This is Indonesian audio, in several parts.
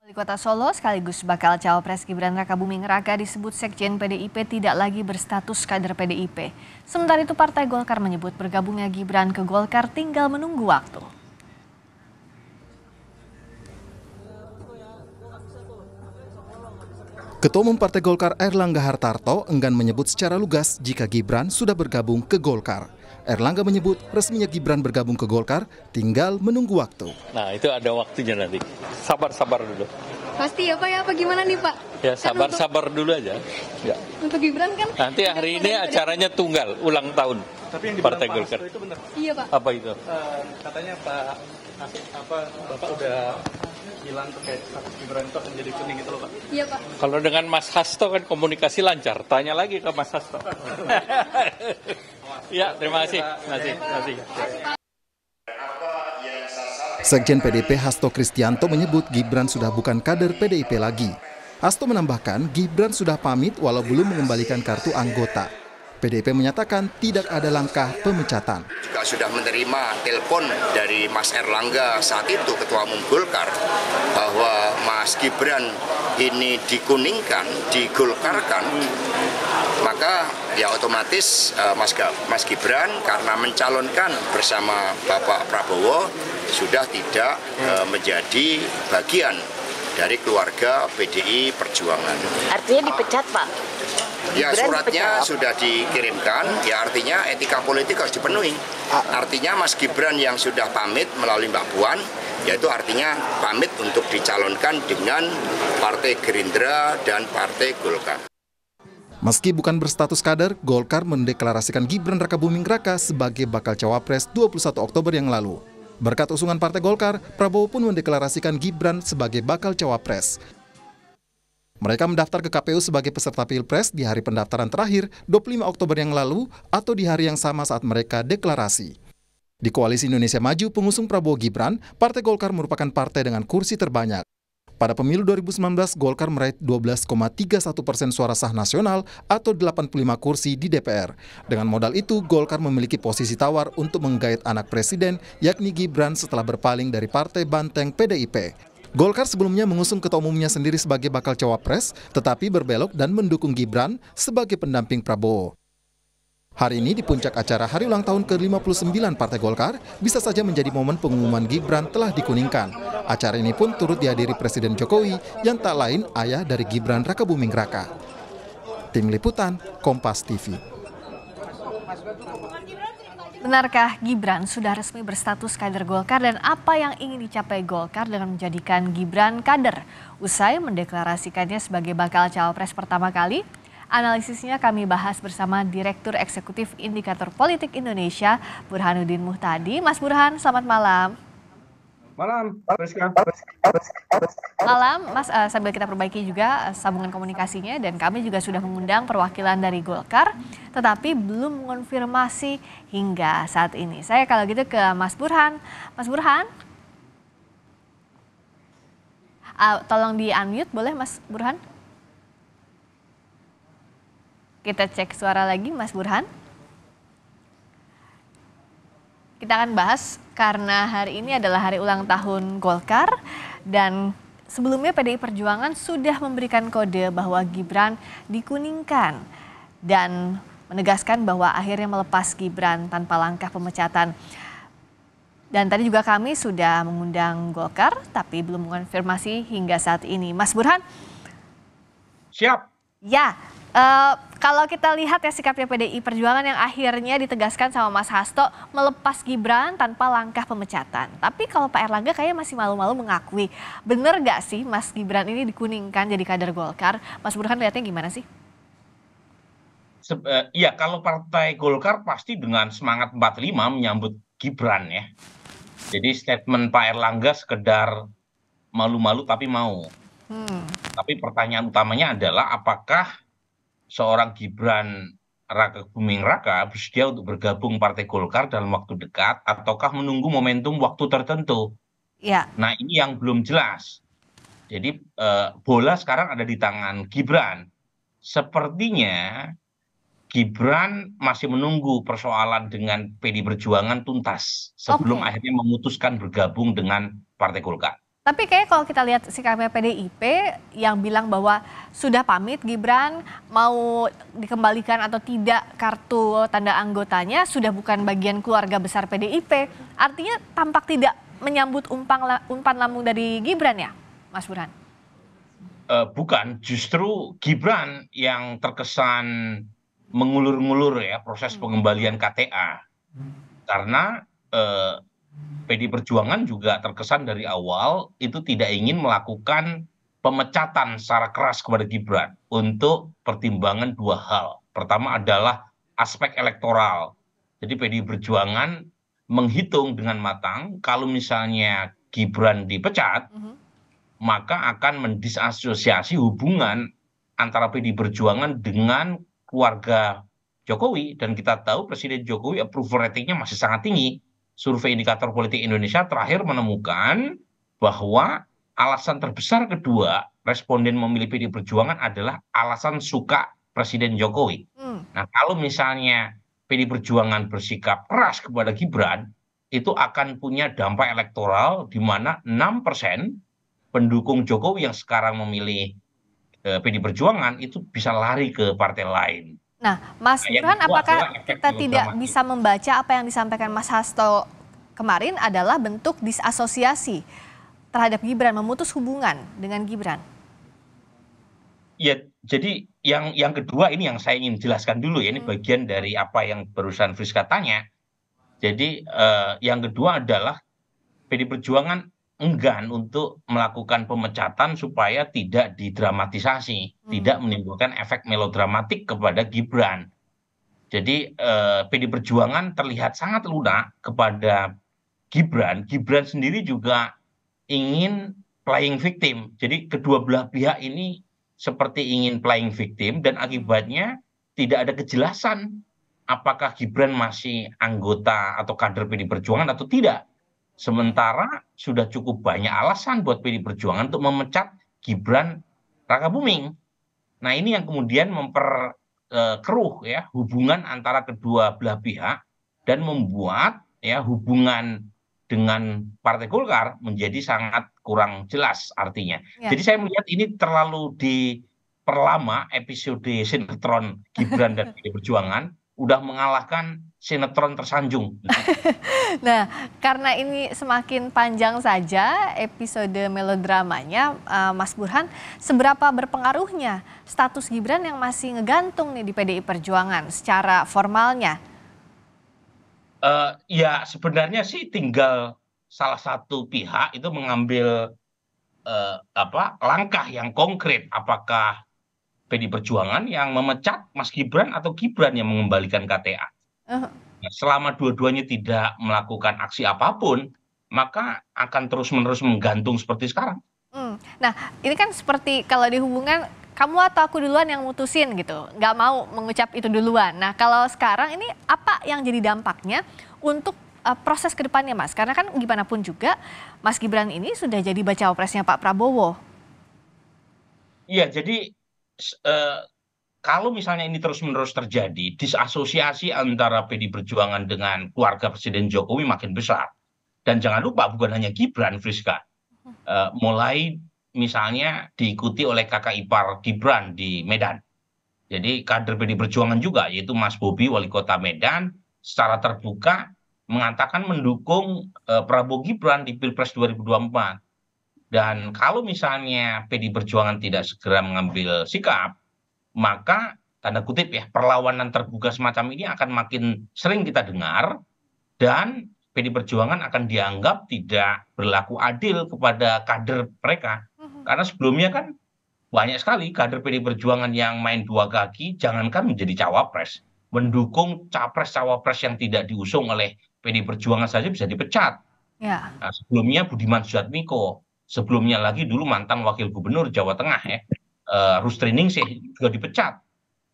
Wali Kota Solo sekaligus bakal cawapres Gibran Rakabuming Raka disebut Sekjen PDIP tidak lagi berstatus kader PDIP. Sementara itu Partai Golkar menyebut bergabungnya Gibran ke Golkar tinggal menunggu waktu. Ketua Umum Partai Golkar Airlangga Hartarto enggan menyebut secara lugas jika Gibran sudah bergabung ke Golkar. Airlangga menyebut resminya Gibran bergabung ke Golkar tinggal menunggu waktu. Nah, itu ada waktunya nanti. Sabar-sabar dulu. Pasti ya Pak ya, apa gimana nih Pak? Ya sabar-sabar dulu aja. Ya. Untuk Gibran kan? Nanti hari ini acaranya tunggal, ulang tahun. Tapi yang Partai Golkar itu benar. Iya Pak. Apa itu? Katanya Bapak udah bilang terkait status Gibran itu akan jadi kuning itu loh Pak. Iya Pak. Kalau dengan Mas Hasto kan komunikasi lancar. Tanya lagi ke Mas Hasto. Ya, terima kasih. Terima kasih. Sekjen PDIP Hasto Kristianto menyebut Gibran sudah bukan kader PDIP lagi. Hasto menambahkan Gibran sudah pamit walau belum mengembalikan kartu anggota. PDIP menyatakan tidak ada langkah pemecatan. Juga sudah menerima telepon dari Mas Airlangga saat itu Ketua Umum Golkar bahwa Mas Gibran ini dikuningkan, digolkarkan, maka ya otomatis Mas Gibran karena mencalonkan bersama Bapak Prabowo sudah tidak menjadi bagian dari keluarga PDI Perjuangan. Artinya dipecat Pak? Ya suratnya sudah dikirimkan, ya artinya etika politik harus dipenuhi. Artinya Mas Gibran yang sudah pamit melalui Mbak Puan, yaitu artinya pamit untuk dicalonkan dengan Partai Gerindra dan Partai Golkar. Meski bukan berstatus kader, Golkar mendeklarasikan Gibran Rakabuming Raka sebagai bakal cawapres 21 Oktober yang lalu. Berkat usungan Partai Golkar, Prabowo pun mendeklarasikan Gibran sebagai bakal cawapres. Mereka mendaftar ke KPU sebagai peserta Pilpres di hari pendaftaran terakhir 25 Oktober yang lalu atau di hari yang sama saat mereka deklarasi. Di Koalisi Indonesia Maju pengusung Prabowo Gibran, Partai Golkar merupakan partai dengan kursi terbanyak. Pada pemilu 2019, Golkar meraih 12,31% suara sah nasional atau 85 kursi di DPR. Dengan modal itu, Golkar memiliki posisi tawar untuk menggait anak presiden, yakni Gibran setelah berpaling dari Partai Banteng PDIP. Golkar sebelumnya mengusung ketua umumnya sendiri sebagai bakal cawapres, tetapi berbelok dan mendukung Gibran sebagai pendamping Prabowo. Hari ini di puncak acara hari ulang tahun ke-59 Partai Golkar, bisa saja menjadi momen pengumuman Gibran telah dikuningkan. Acara ini pun turut dihadiri Presiden Jokowi yang tak lain ayah dari Gibran Rakabuming Raka. Tim Liputan, Kompas TV. Benarkah Gibran sudah resmi berstatus kader Golkar dan apa yang ingin dicapai Golkar dengan menjadikan Gibran kader? Usai mendeklarasikannya sebagai bakal cawapres pertama kali, analisisnya kami bahas bersama Direktur Eksekutif Indikator Politik Indonesia, Burhanuddin Muhtadi. Mas Burhan, selamat malam. Malam, Pak Rizka. Malam, Mas, sambil kita perbaiki juga sambungan komunikasinya dan kami juga sudah mengundang perwakilan dari Golkar, tetapi belum mengonfirmasi hingga saat ini. Saya kalau gitu ke Mas Burhan. Mas Burhan, tolong di-unmute boleh Mas Burhan? Kita cek suara lagi Mas Burhan. Kita akan bahas karena hari ini adalah hari ulang tahun Golkar dan sebelumnya PDI Perjuangan sudah memberikan kode bahwa Gibran dikuningkan dan menegaskan bahwa akhirnya melepas Gibran tanpa langkah pemecatan. Dan tadi juga kami sudah mengundang Golkar tapi belum mengonfirmasi hingga saat ini. Mas Burhan? Siap. Ya. Kalau kita lihat ya sikapnya PDI Perjuangan yang akhirnya ditegaskan sama Mas Hasto melepas Gibran tanpa langkah pemecatan. Tapi kalau Pak Airlangga kayaknya masih malu-malu mengakui. Bener gak sih Mas Gibran ini dikuningkan jadi kader Golkar? Mas Burhan lihatnya gimana sih? Iya, kalau Partai Golkar pasti dengan semangat 45 menyambut Gibran ya. Jadi statement Pak Airlangga sekedar malu-malu tapi mau. Tapi pertanyaan utamanya adalah apakah seorang Gibran Rakabuming Raka bersedia untuk bergabung Partai Golkar dalam waktu dekat ataukah menunggu momentum waktu tertentu? Ya. Nah ini yang belum jelas. Jadi bola sekarang ada di tangan Gibran. Sepertinya Gibran masih menunggu persoalan dengan PD Perjuangan tuntas sebelum akhirnya memutuskan bergabung dengan Partai Golkar. Tapi kayak kalau kita lihat sikapnya PDIP yang bilang bahwa sudah pamit Gibran mau dikembalikan atau tidak kartu tanda anggotanya sudah bukan bagian keluarga besar PDIP. Artinya tampak tidak menyambut umpan lambung dari Gibran ya, Mas Burhan? Bukan, justru Gibran yang terkesan mengulur-ngulur ya proses pengembalian KTA. Karena PD Perjuangan juga terkesan dari awal itu tidak ingin melakukan pemecatan secara keras kepada Gibran untuk pertimbangan dua hal. Pertama adalah aspek elektoral. Jadi PD Perjuangan menghitung dengan matang kalau misalnya Gibran dipecat, maka akan mendisasosiasi hubungan antara PD Perjuangan dengan keluarga Jokowi. Dan kita tahu Presiden Jokowi approval ratingnya masih sangat tinggi. Survei Indikator Politik Indonesia terakhir menemukan bahwa alasan terbesar kedua responden memilih PD Perjuangan adalah alasan suka Presiden Jokowi. Nah, kalau misalnya PD Perjuangan bersikap keras kepada Gibran, itu akan punya dampak elektoral di mana 6% pendukung Jokowi yang sekarang memilih PD Perjuangan itu bisa lari ke partai lain. Nah, Mas Burhan, apakah kita tidak bisa membaca apa yang disampaikan Mas Hasto kemarin adalah bentuk disasosiasi terhadap Gibran, memutus hubungan dengan Gibran? Ya, jadi yang kedua ini yang saya ingin jelaskan dulu ya, ini bagian dari apa yang barusan Friska tanya. Jadi yang kedua adalah PD Perjuangan enggan untuk melakukan pemecatan supaya tidak didramatisasi, tidak menimbulkan efek melodramatik kepada Gibran. Jadi PD Perjuangan terlihat sangat lunak kepada Gibran. Gibran sendiri juga ingin playing victim. Jadi kedua belah pihak ini seperti ingin playing victim dan akibatnya tidak ada kejelasan apakah Gibran masih anggota atau kader PD Perjuangan atau tidak. Sementara sudah cukup banyak alasan buat PD Perjuangan untuk memecat Gibran Rakabuming. Nah, ini yang kemudian memperkeruh ya hubungan antara kedua belah pihak dan membuat ya hubungan dengan Partai Golkar menjadi sangat kurang jelas artinya. Ya. Jadi saya melihat ini terlalu diperlama episode sinetron Gibran dan PD Perjuangan udah mengalahkan sinetron tersanjung. Nah, karena ini semakin panjang saja episode melodramanya, Mas Burhan, seberapa berpengaruhnya status Gibran yang masih ngegantung nih di PDI Perjuangan secara formalnya? Ya sebenarnya sih tinggal salah satu pihak itu mengambil langkah yang konkret, apakah PD Perjuangan yang memecat Mas Gibran atau Gibran yang mengembalikan KTA. Nah, selama dua-duanya tidak melakukan aksi apapun, maka akan terus-menerus menggantung seperti sekarang. Nah, ini kan seperti kalau di hubungan, kamu atau aku duluan yang mutusin gitu, nggak mau mengucap itu duluan. Nah, kalau sekarang ini apa yang jadi dampaknya untuk proses ke depannya, Mas? Karena kan gimana pun juga, Mas Gibran ini sudah jadi bacawa presnya Pak Prabowo. Iya, jadi kalau misalnya ini terus-menerus terjadi, disasosiasi antara PD Perjuangan dengan keluarga Presiden Jokowi makin besar. Dan jangan lupa bukan hanya Gibran, Friska. Mulai misalnya diikuti oleh kakak ipar Gibran di Medan. Jadi kader PD Perjuangan juga, yaitu Mas Bobi, wali kota Medan, secara terbuka mengatakan mendukung Prabowo Gibran di Pilpres 2024. Dan kalau misalnya PD Perjuangan tidak segera mengambil sikap, maka tanda kutip ya perlawanan terbuka semacam ini akan makin sering kita dengar dan PD Perjuangan akan dianggap tidak berlaku adil kepada kader mereka. Karena sebelumnya kan banyak sekali kader PD Perjuangan yang main dua kaki, jangankan menjadi cawapres, mendukung capres-cawapres yang tidak diusung oleh PD Perjuangan saja bisa dipecat. Ya. Nah, sebelumnya Budiman Sujatmiko, sebelumnya lagi dulu mantan wakil gubernur Jawa Tengah ya, Rusdi Ningsih juga dipecat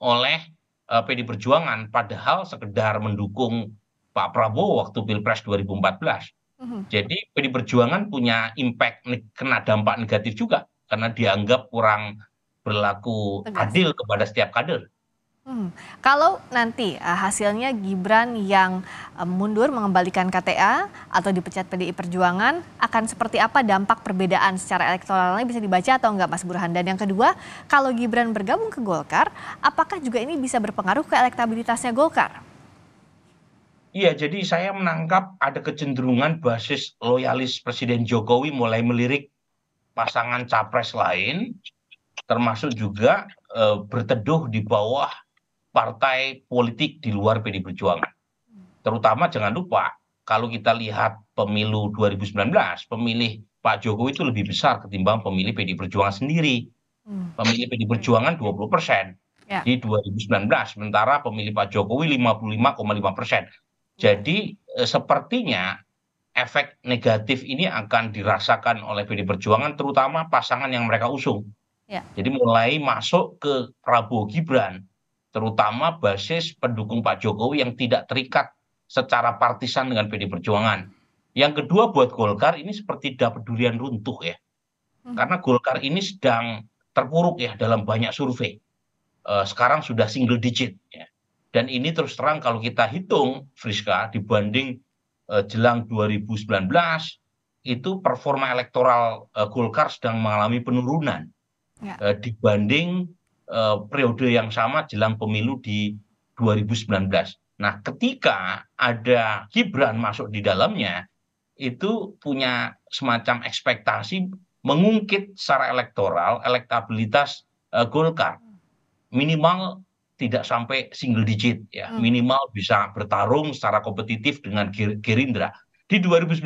oleh PD Perjuangan, padahal sekedar mendukung Pak Prabowo waktu Pilpres 2014. Jadi PD Perjuangan punya impact, kena dampak negatif juga karena dianggap kurang berlaku adil kepada setiap kader. Kalau nanti hasilnya Gibran yang mundur mengembalikan KTA atau dipecat PDI Perjuangan, akan seperti apa dampak perbedaan secara elektoralnya, bisa dibaca atau enggak Mas Burhan? Dan yang kedua, kalau Gibran bergabung ke Golkar, apakah juga ini bisa berpengaruh ke elektabilitasnya Golkar? Iya, jadi saya menangkap ada kecenderungan basis loyalis Presiden Jokowi mulai melirik pasangan capres lain, termasuk juga berteduh di bawah partai politik di luar PDI Perjuangan. Terutama jangan lupa, kalau kita lihat pemilu 2019, pemilih Pak Jokowi itu lebih besar ketimbang pemilih PDI Perjuangan sendiri. Pemilih PDI Perjuangan 20% Ya. di 2019, sementara pemilih Pak Jokowi 55,5%. Jadi sepertinya efek negatif ini akan dirasakan oleh PDI Perjuangan, terutama pasangan yang mereka usung. Ya. Jadi mulai masuk ke Prabowo Gibran, terutama basis pendukung Pak Jokowi yang tidak terikat secara partisan dengan PDI Perjuangan. Yang kedua, buat Golkar ini seperti dapedulian runtuh ya. Karena Golkar ini sedang terpuruk ya dalam banyak survei. Sekarang sudah single digit ya. Dan ini terus terang kalau kita hitung, Friska, dibanding jelang 2019, itu performa elektoral Golkar sedang mengalami penurunan dibanding periode yang sama jelang pemilu di 2019. Nah, ketika ada Gibran masuk di dalamnya, itu punya semacam ekspektasi mengungkit secara elektoral elektabilitas Golkar. Minimal tidak sampai single digit ya, minimal bisa bertarung secara kompetitif dengan Gerindra. Di 2019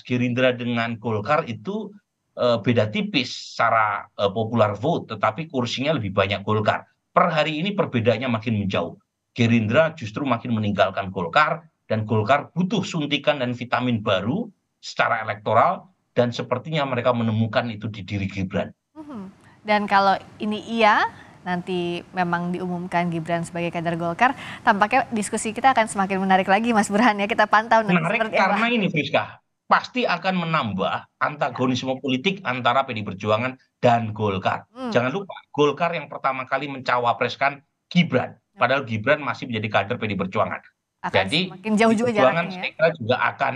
Gerindra dengan Golkar itu beda tipis secara popular vote, tetapi kursinya lebih banyak Golkar. Per hari ini perbedaannya makin menjauh. Gerindra justru makin meninggalkan Golkar, dan Golkar butuh suntikan dan vitamin baru secara elektoral, dan sepertinya mereka menemukan itu di diri Gibran. Dan kalau ini nanti memang diumumkan Gibran sebagai kader Golkar, tampaknya diskusi kita akan semakin menarik lagi Mas Burhan ya, kita pantau nanti menarik seperti karena apa. ini Friska, pasti akan menambah antagonisme politik antara PDI Perjuangan dan Golkar. Jangan lupa, Golkar yang pertama kali mencawapreskan Gibran, padahal Gibran masih menjadi kader PDI Perjuangan. Jadi semakin jauh juga Perjuangan jaraknya ya. saya kira juga akan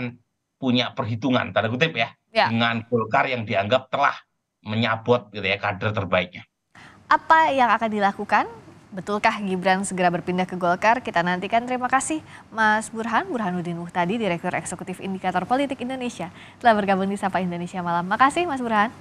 punya perhitungan, tanda kutip ya, dengan Golkar yang dianggap telah menyabot gitu ya kader terbaiknya. Apa yang akan dilakukan? Betulkah Gibran segera berpindah ke Golkar? Kita nantikan. Terima kasih Mas Burhanuddin Muhtadi, Direktur Eksekutif Indikator Politik Indonesia, telah bergabung di Sapa Indonesia Malam. Makasih Mas Burhan.